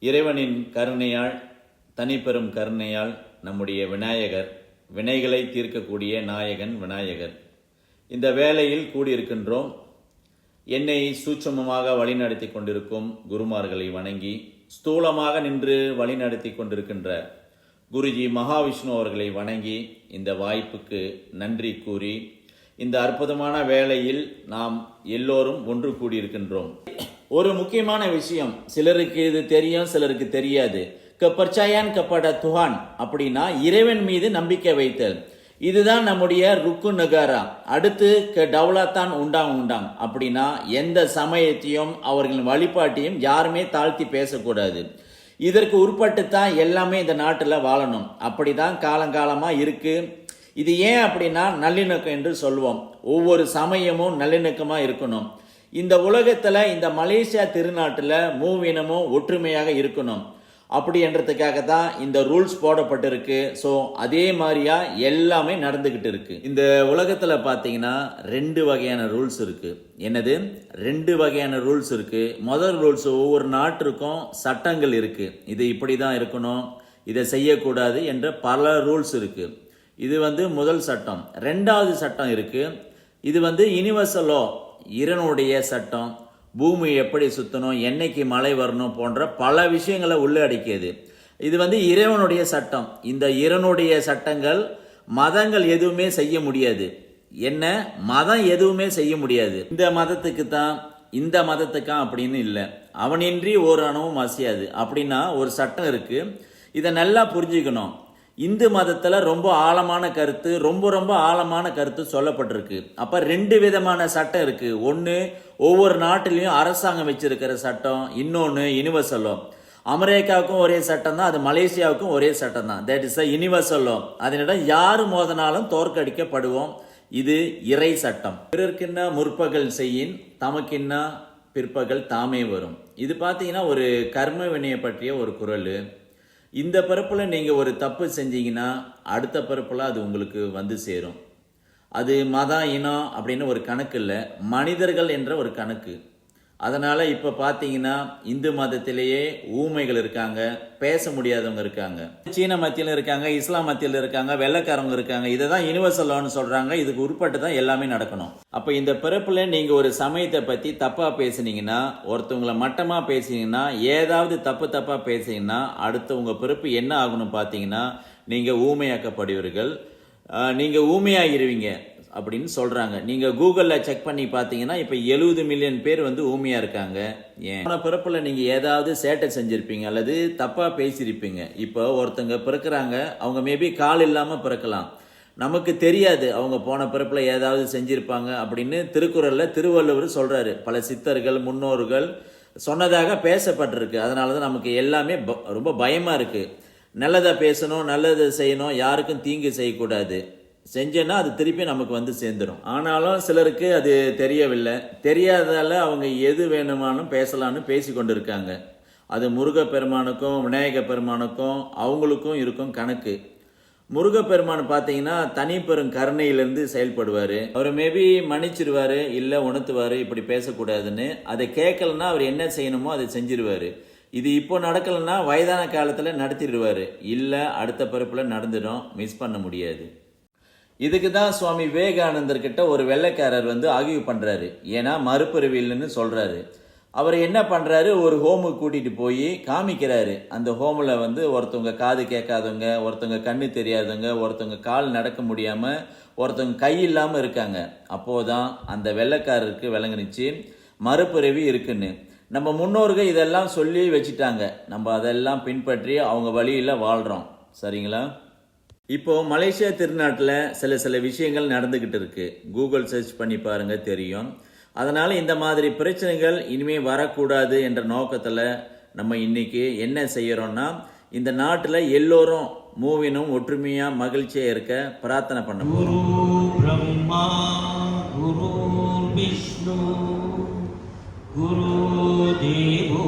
இறைவனின் கருணையால், தனிப்பெரும் கருணையால் நம்முடைய விநாயகர், வினைகளை தீர்க்கக்கூடிய நாயகன் விநாயகர் இந்த வேளையில் கூடியிருக்கின்றோம். என்னை சூட்சமமாக வழிநடத்தி கொண்டிருக்கும் குருமார்களை வணங்கி, ஸ்தூலமாக நின்று வழிநடத்தி கொண்டிருக்கின்ற குருஜி மகாவிஷ்ணு அவர்களை வணங்கி, இந்த வாய்ப்புக்கு நன்றி கூறி, இந்த அற்புதமான வேளையில் நாம் எல்லோரும் ஒன்று கூடியிருக்கின்றோம். ஒரு முக்கியமான விஷயம், சிலருக்கு இது தெரியும், சிலருக்கு தெரியாது. கப்பர்ச்சாயான் கப்பட துஹான் அப்படின்னா இறைவன் மீது நம்பிக்கை வைத்தல். இதுதான் நம்முடைய ருக்கு நகாரா. அடுத்து டவுலாத்தான் உண்டாம் அப்படின்னா எந்த சமயத்தையும் அவர்களின் வழிபாட்டையும் யாருமே தாழ்த்தி பேசக்கூடாது. இதற்கு உட்பட்டு தான் எல்லாமே இந்த நாட்டில் வாழணும். அப்படிதான் காலங்காலமாக இருக்கு. இது ஏன் அப்படின்னா நல்லிணக்கம் என்று சொல்லுவோம். ஒவ்வொரு சமயமும் நல்லிணக்கமாக இருக்கணும். இந்த உலகத்தில், இந்த மலேசியா திருநாட்டில் மூவினமும் ஒற்றுமையாக இருக்கணும். அப்படி என்றதுக்காக தான் இந்த ரூல்ஸ் போடப்பட்டிருக்கு. ஸோ அதே மாதிரியா எல்லாமே நடந்துக்கிட்டு இருக்கு. இந்த உலகத்தில் பார்த்தீங்கன்னா 2 வகையான ரூல்ஸ் இருக்கு. என்னது? 2 வகையான ரூல்ஸ் இருக்கு. முதல் ரூல்ஸ், ஒவ்வொரு நாட்டிற்கும் சட்டங்கள் இருக்கு. இது இப்படி தான் இருக்கணும், இதை செய்யக்கூடாது என்ற பல ரூல்ஸ் இருக்கு. இது முதல் சட்டம். 2வது சட்டம் இருக்கு. இது யுனிவர்சல் லா, இறைவனுடைய சட்டம். பூமி எப்படி சுத்தணும், என்னைக்கு மழை வரணும் போன்ற பல விஷயங்களை உள்ளடக்கியது. இது இறைவனுடைய சட்டம். இந்த இறைவனுடைய சட்டங்கள் மதங்கள் எதுவுமே செய்ய முடியாது. என்ன மதம் எதுவுமே செய்ய முடியாது. இந்த மதத்துக்கு தான், இந்த மதத்துக்கா அப்படின்னு இல்லை. அவனின்றி ஒரு அணுவும் அசையாது அப்படின்னா ஒரு சட்டம் இருக்கு. இதை நல்லா புரிஞ்சுக்கணும். இந்து மதத்தில் ரொம்ப ஆழமான கருத்து, ரொம்ப ஆழமான கருத்து சொல்லப்பட்டிருக்கு. அப்போ 2 விதமான சட்டம் இருக்கு. ஒன்று ஒவ்வொரு நாட்டிலையும் அரசாங்கம் வச்சிருக்கிற சட்டம், இன்னொன்று யுனிவர்சல் லா. அமெரிக்காவுக்கும் ஒரே சட்டம் தான், அது மலேசியாவுக்கும் ஒரே சட்டம் தான். தட் இஸ் அ யுனிவர்சல் லா. அதனிடம் யாரு மோதினாலும் தோற்கடிக்கப்படுவோம். இது இறை சட்டம். பிறர்க்கின்ன முற்பகல் செய்யின், தமக்கின்ன பிற்பகல் தாமே வரும். இது பார்த்தீங்கன்னா ஒரு கர்ம வினையை பற்றிய ஒரு குறள். இந்த பிறப்பில் நீங்கள் ஒரு தப்பு செஞ்சீங்கன்னா அடுத்த பிறப்பில் அது உங்களுக்கு சேரும். அது மதம், இனம் அப்படின்னு ஒரு கணக்கு இல்லை, மனிதர்கள் என்ற ஒரு கணக்கு. அதனால் இப்போ பார்த்தீங்கன்னா இந்து மதத்திலேயே ஊமைகள் இருக்காங்க, பேச முடியாதவங்க இருக்காங்க, சீன மத்தியில் இருக்காங்க, இஸ்லாம் மத்தியில் இருக்காங்க, வெள்ளைக்காரவங்க இருக்காங்க. இதை தான் யுனிவர்சல் லான்னு சொல்கிறாங்க. இதுக்கு உட்பட்டு தான் எல்லாமே நடக்கணும். அப்போ இந்த பிறப்பில் நீங்கள் ஒரு சமயத்தை பற்றி தப்பாக பேசுனீங்கன்னா, ஒருத்தவங்களை மட்டமாக பேசுனீங்கன்னா, ஏதாவது தப்பாக பேசுனீங்கன்னா அடுத்த உங்கள் பிறப்பு என்ன ஆகணும் பார்த்தீங்கன்னா, நீங்கள் ஊமையாக்கப்படுவீர்கள், நீங்கள் ஊமையாகிருவீங்க அப்படின்னு சொல்கிறாங்க. நீங்கள் கூகுளில் செக் பண்ணி பார்த்தீங்கன்னா இப்போ 70 மில்லியன் பேர் ஊமையாக இருக்காங்க. ஏன்? போன பிறப்பில் நீங்கள் ஏதாவது சேட்டை செஞ்சுருப்பீங்க அல்லது தப்பாக பேசியிருப்பீங்க. இப்போ ஒருத்தங்க பிறக்கிறாங்க, அவங்க மேபி கால் இல்லாமல் பிறக்கலாம். நமக்கு தெரியாது அவங்க போன பிறப்பில் ஏதாவது செஞ்சுருப்பாங்க அப்படின்னு திருக்குறளில் திருவள்ளுவர் சொல்கிறாரு. பல சித்தர்கள், முன்னோர்கள் சொன்னதாக பேசப்பட்டிருக்கு. அதனால தான் நமக்கு எல்லாமே ரொம்ப பயமாக இருக்குது. நல்லதை பேசணும், நல்லதை செய்யணும், யாருக்கும் தீங்கு செய்யக்கூடாது. செஞ்சேன்னா அது திருப்பி நமக்கு சேர்ந்துடும். ஆனாலும் சிலருக்கு அது தெரியவில்லை. தெரியாததால் அவங்க எது வேணுமானும் பேசலான்னு பேசி கொண்டு இருக்காங்க. அது முருகப்பெருமானுக்கும் விநாயகர் பெருமானுக்கும் அவங்களுக்கும் இருக்கும் கணக்கு. முருகப்பெருமான் பார்த்தீங்கன்னா தனிப்பெரும் கருணையிலேருந்து செயல்படுவார். அவர் மேபி மன்னிச்சிருவார், இல்லை உணர்த்துவார் இப்படி பேசக்கூடாதுன்னு. அதை கேட்கலன்னா அவர் என்ன செய்யணுமோ அதை செஞ்சிருவார். இது இப்போ நடக்கலைன்னா வயதான காலத்தில் நடத்திடுவார். இல்லை அடுத்த பிறப்பில் நடந்துடும், மிஸ் பண்ண முடியாது. இதுக்கு தான் சுவாமி விவேகானந்தர்கிட்ட ஒரு வெள்ளைக்காரர் ஆகிய பண்ணுறாரு. ஏன்னா மறுபிறவில்னு சொல்கிறாரு. அவர் என்ன பண்ணுறாரு, ஒரு ஹோமுக்கு கூட்டிகிட்டு போய் காமிக்கிறாரு. அந்த ஹோமில் ஒருத்தவங்க காது கேட்காதவங்க, ஒருத்தவங்க கண்ணு தெரியாதவங்க, ஒருத்தவங்க கால் நடக்க முடியாமல், ஒருத்தவங்க கை இல்லாமல் இருக்காங்க. அப்போதான் அந்த வெள்ளைக்காரருக்கு விளங்குனுச்சு மறுபிறவி இருக்குன்னு. நம்ம முன்னோர்கள் இதெல்லாம் சொல்லி வச்சுட்டாங்க. நம்ம அதெல்லாம் பின்பற்றி அவங்க வழியில் வாழ்கிறோம். சரிங்களா? இப்போ மலேசியா திருநாட்டில் சில விஷயங்கள் நடந்துக்கிட்டு இருக்கு. கூகுள் சர்ச் பண்ணி பாருங்க, தெரியும். அதனால இந்த மாதிரி பிரச்சனைகள் இனிமேல் வரக்கூடாது என்ற நோக்கத்தில் நம்ம இன்னைக்கு என்ன செய்யறோம்னா, இந்த நாட்டில் எல்லோரும் மூவினும் ஒற்றுமையாக மகிழ்ச்சியாக இருக்க பிரார்த்தனை பண்ண போகிறோம். குரு பிரம்மா குரு விஷ்ணு குரு தேவோ